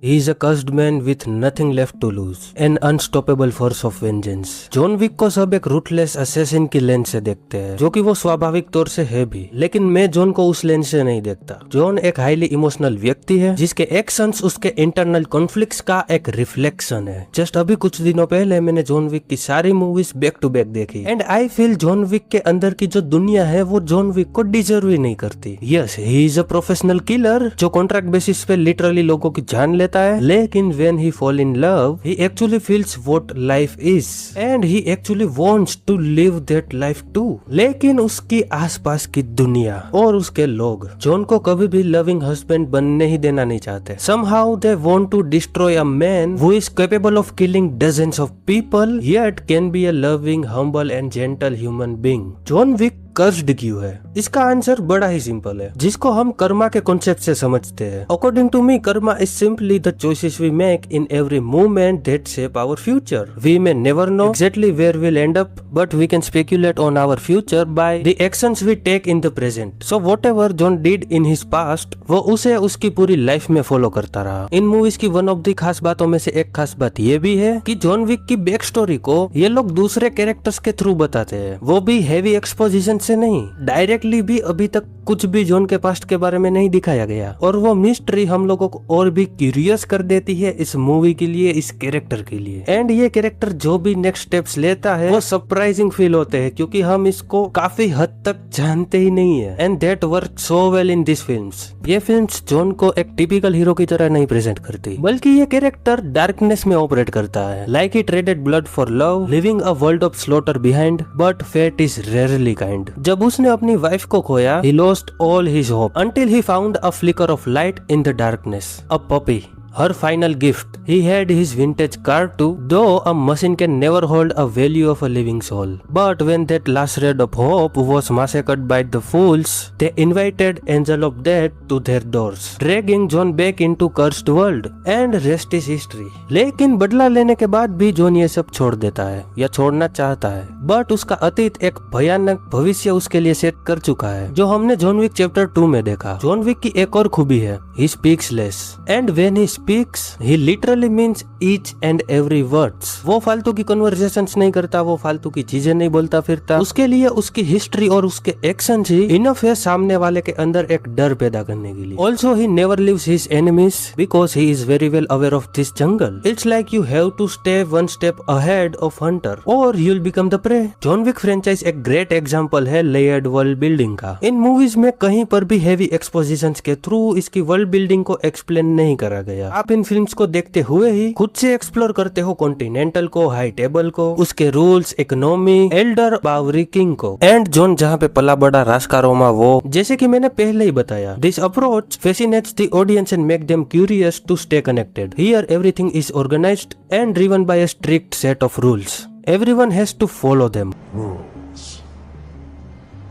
He is a cursed man with nothing left to lose, an unstoppable force of vengeance. John Wick को सब एक rootless assassin की lens से देखते हैं, जो कि वो स्वाभाविक तौर से है भी, लेकिन मैं जॉन को उस लेंस से नहीं देखता। जॉन एक हाईली इमोशनल व्यक्ति है जिसके एक्शंस उसके इंटरनल कॉन्फ्लिक्ट्स का एक रिफ्लेक्शन है। जस्ट अभी कुछ दिनों पहले मैंने जॉन विक की सारी मूवीज बैक टू बैक देखी and I feel John Wick के अंदर की जो दुनिया है वो जॉन विक को डिजर्व ही नहीं करती। Yes, he is a professional killer जो कॉन्ट्रैक्ट बेसिस पे लिटरली लोगों की जान लेता है, लेकिन when he fall in love, he actually feels what life is and he actually wants to live that life too. लेकिन उसकी आसपास की दुनिया और उसके लोग जॉन को कभी भी लविंग हस्बैंड बनने ही देना नहीं चाहते। Somehow they want to destroy a man who is capable of killing dozens of people yet can be a loving, humble and gentle human being. John Wick cursed क्यों है? इसका आंसर बड़ा ही simple है, जिसको हम कर्मा के कॉन्सेप्ट से समझते हैं। According to me, karma is simply the choices we make in every movement that shape our future. We may never know exactly where will end up, but we can speculate on our future by the actions we take in the present. So whatever John did in his past, वो उसे उसकी पूरी life में follow करता रहा। इन movies की one of the खास बातों में से एक खास बात ये भी है कि जॉन विक की बैक स्टोरी को ये लोग दूसरे कैरेक्टर्स के थ्रू बताते हैं, वो भी हैवी एक्सपोजिशन से नहीं। डायरेक्टली भी अभी तक कुछ भी जॉन के पास्ट के बारे में नहीं दिखाया गया और वो मिस्ट्री हम लोगों को और भी क्यूरियस कर देती है इस मूवी के लिए, इस कैरेक्टर के लिए। एंड ये कैरेक्टर जो भी नेक्स्ट स्टेप्स लेता है वो सरप्राइजिंग फील होते हैं, क्योंकि हम इसको काफी हद तक जानते ही नहीं है। And that work so well in this films. ये फिल्म्स जॉन को एक टिपिकल हीरो की तरह नहीं प्रेजेंट करती, बल्कि ये कैरेक्टर डार्कनेस में ऑपरेट करता है। Like he traded blood for love, leaving a world of slaughter behind, but fate is rarely kind. जब उसने अपनी वाइफ को खोया, he lost all his hope until he found a flicker of light in the darkness, a puppy. Her final gift. He had his vintage car too, though a machine can never hold a value of a living soul. But when that last red of hope was massacred by the fools, they invited Angel of Death to their doors, dragging John back into cursed world. And rest is history. लेकिन बदला लेने के बाद भी John ये सब छोड़ देता है या छोड़ना चाहता है, बट उसका अतीत एक भयानक भविष्य उसके लिए सेट कर चुका है, जो हमने जॉन विक चैप्टर 2 में देखा। जॉन विक की एक और खूबी है, he speaks less, and when he speaks, he literally means each and every words. वो फालतू की कन्वर्सेशंस नहीं करता, वो फालतू की चीजें नहीं बोलता फिरता। उसके लिए उसकी हिस्ट्री और उसके एक्शंस ही इनफ है सामने वाले के अंदर एक डर पैदा करने के लिए। Also he never leaves his enemies because he is very well aware of this jungle. It's like you have to stay one step ahead of hunter or you'll become the prey. John Wick franchise एक great example है layered world building का। इन movies में कहीं पर भी heavy एक्सपोजिशंस के through इसकी वर्ल्ड बिल्डिंग को एक्सप्लेन नहीं करा गया। आप इन फिल्म्स को देखते हुए ही खुद से एक्सप्लोर करते हो कॉन्टिनेंटल को, हाई टेबल को, उसके रूल्स, इकोनॉमी, एल्डर बावरी किंग को, एंड जॉन जहाँ पे पला बड़ा रास्कारोमा वो। जैसे कि मैंने पहले ही बताया, this approach fascinates the audience and make them curious to stay connected. Here everything is organized and driven by a strict set of rules. Everyone has to follow them. Rules.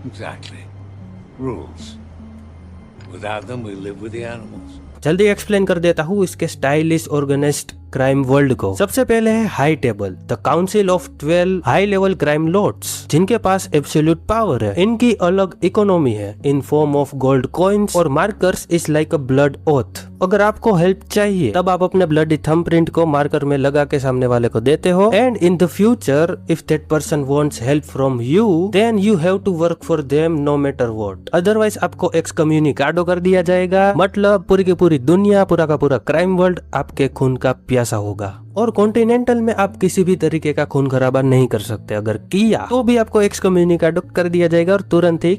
Exactly. Rules. Without them, we live with the animals. जल्दी explain कर देता हूँ इसके stylish organised crime world को। सबसे पहले है high table, the council of 12 high level crime lords, जिनके पास एब्सोल्यूट पावर है। इनकी अलग इकोनॉमी है in form of gold coins और markers is like a blood oath. अगर आपको हेल्प चाहिए तब आप अपने ब्लडी थंबप्रिंट को मार्कर में लगा के सामने वाले को देते हो, and in the future if that person wants help from you then you have to work for them no matter what, otherwise आपको एक्सकम्युनिकाडो कर दिया जाएगा। मतलब पूरी की पूरी दुनिया, पूरा का पूरा क्राइम वर्ल्ड आपके खून का प्यासा होगा। और कॉन्टिनेंटल में आप किसी भी तरीके का खून खराबा नहीं कर सकते, अगर किया तो भी आपको एक्सकम्युनिकाडो कर दिया जाएगा और तुरंत ही।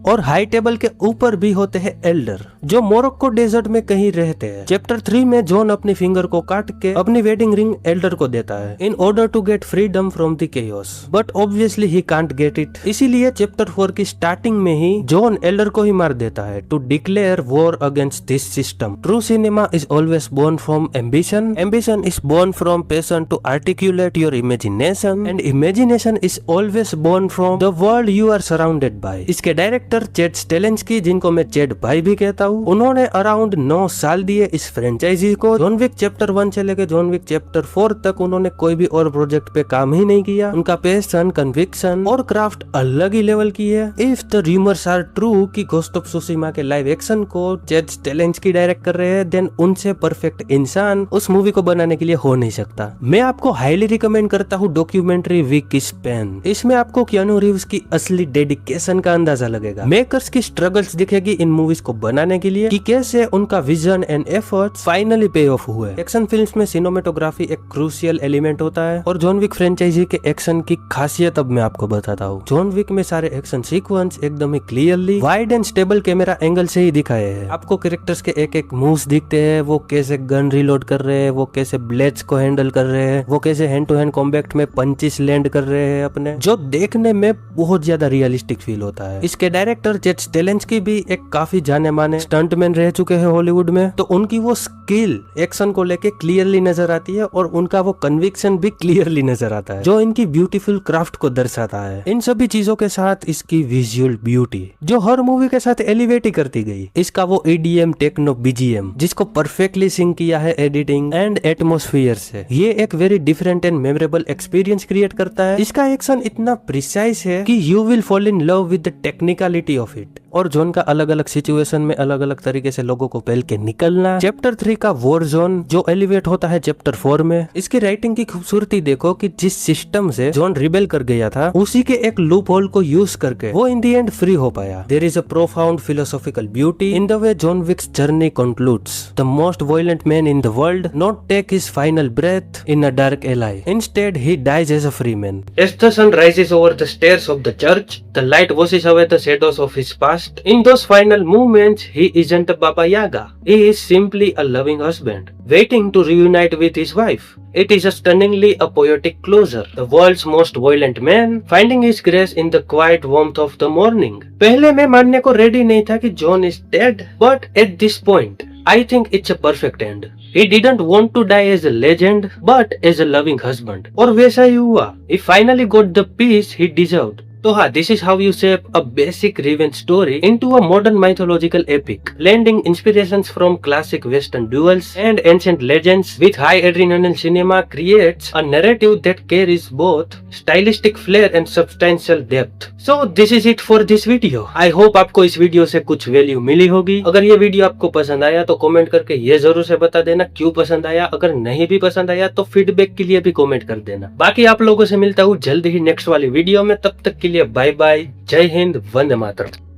और हाई टेबल के ऊपर भी होते हैं एल्डर, जो मोरक्को डेजर्ट में कहीं रहते हैं। चैप्टर 3 में जॉन अपनी फिंगर को काट के अपनी वेडिंग रिंग एल्डर को देता है in order to get freedom from the chaos, but obviously he can't get it. इसीलिए चैप्टर 4 की स्टार्टिंग में ही जॉन एल्डर को ही मार देता है to declare war against this system. True cinema is always born from ambition, ambition is born from passion to articulate your imagination, and imagination is always born from the world you are surrounded by. इसके director director Chad Stahelski, जिनको मैं Chad भाई भी कहता हूँ, उन्होंने around 9 साल दिए इस फ्रेंचाइजी को। जॉन विक चैप्टर 1 से लेके जॉन विक चैप्टर 4 तक उन्होंने कोई भी और प्रोजेक्ट पे काम ही नहीं किया। उनका पैशन, कन्विक्शन और क्राफ्ट अलग ही लेवल की है। If the rumours are true कि घोस्ट ऑफ त्सुशिमा के लाइव एक्शन को चैड स्टेलेंस्की डायरेक्ट कर रहे हैं, देन उनसे परफेक्ट इंसान उस मूवी को बनाने के लिए हो नहीं सकता। मैं आपको हाईली रिकमेंड करता हूँ डॉक्यूमेंट्री विक इज पेन। इसमें आपको कियानू रीव्स की असली डेडिकेशन का अंदाजा लगेगा। मेकर्स की स्ट्रगल्स दिखेगी इन मूवीज को बनाने के लिए कि कैसे उनका विजन एंड एफर्ट्स फाइनली पे ऑफ हुए। एक्शन फिल्म्स में सिनेमेटोग्राफी एक क्रूशियल एलिमेंट होता है और जॉन विक फ्रेंचाइजी के एक्शन की खासियत अब मैं आपको बताता हूँ। जॉन विक में सारे एक्शन सीक्वेंस एकदम ही clearly wide and stable camera angle से ही दिखाए हैं। आपको कैरेक्टर्स के एक एक मूव्स दिखते हैं, वो कैसे गन रिलोड कर रहे हैं, वो कैसे ब्लेड्स को हैंडल कर रहे हैं, वो कैसे हैंड टू हैंड कॉम्बैट में पंचेस लैंड कर रहे हैं अपने, जो देखने में बहुत ज्यादा रियलिस्टिक फील होता है। इसके डायरेक्टर चैड स्टेलेंस्की भी एक काफी जाने माने स्टंटमैन रह चुके हैं हॉलीवुड में, तो उनकी वो स्किल एक्शन को लेके क्लियरली नजर आती है और उनका वो कन्विक्शन भी क्लियरली नजर आता है, जो इनकी ब्यूटीफुल क्राफ्ट को दर्शाता है। इन सभी चीजों के साथ इसकी विजुअल ब्यूटी जो हर मूवी के साथ एलिवेट ही करती गई। इसका वो EDM टेक्नो BGM जिसको परफेक्टली सिंक किया है एडिटिंग एंड एटमॉस्फेयर से, ये एक very different and memorable experience create करता है। इसका एक्शन इतना प्रिसाइज है कि you will fall in love with the technicality of it. और जोन का अलग अलग सिचुएशन में अलग अलग तरीके से लोगों को पहल के निकलना। चैप्टर 3 का वॉर जोन जो एलिवेट होता है चैप्टर 4 में। इसकी राइटिंग की खूबसूरती देखो कि जिस सिस्टम से जॉन रिबेल कर गया था उसी के एक लूप होल को यूज करके वो इन द एंड फ्री हो पाया। There is a profound philosophical beauty in the way John Wick's journey concludes. The most violent man in the world not take his final breath in a dark alley, instead he dies as a free man. As the sun rises over the stairs of the church, the light washes away the shadows of his past. In those final moments, he isn't a Baba Yaga. He is simply a loving husband, waiting to reunite with his wife. It is a stunningly a poetic closure. The world's most violent man finding his grace in the quiet warmth of the morning. पहले मैं मानने को ready नहीं था कि John is dead, but at this point, I think it's a perfect end. He didn't want to die as a legend, but as a loving husband. और वैसा ही हुआ. He finally got the peace he deserved. तो हाँ, this is how you shape a basic revenge story into a modern mythological epic, blending inspirations from classic western duels and ancient legends with high adrenaline cinema creates a narrative that carries both stylistic flair and substantial depth. So this is it for this video. I hope आपको इस video से कुछ value मिली होगी। अगर ये video आपको पसंद आया तो कमेंट करके ये जरूर से बता देना क्यों पसंद आया। अगर नहीं भी पसंद आया तो फीडबैक के लिए भी कमेंट कर देना। बाकी आप लोगों से मिलता हूँ जल्द ही नेक्स्ट वाली वीडियो में। तब तक के लिए बाय बाय, जय हिंद, वंदे मातरम।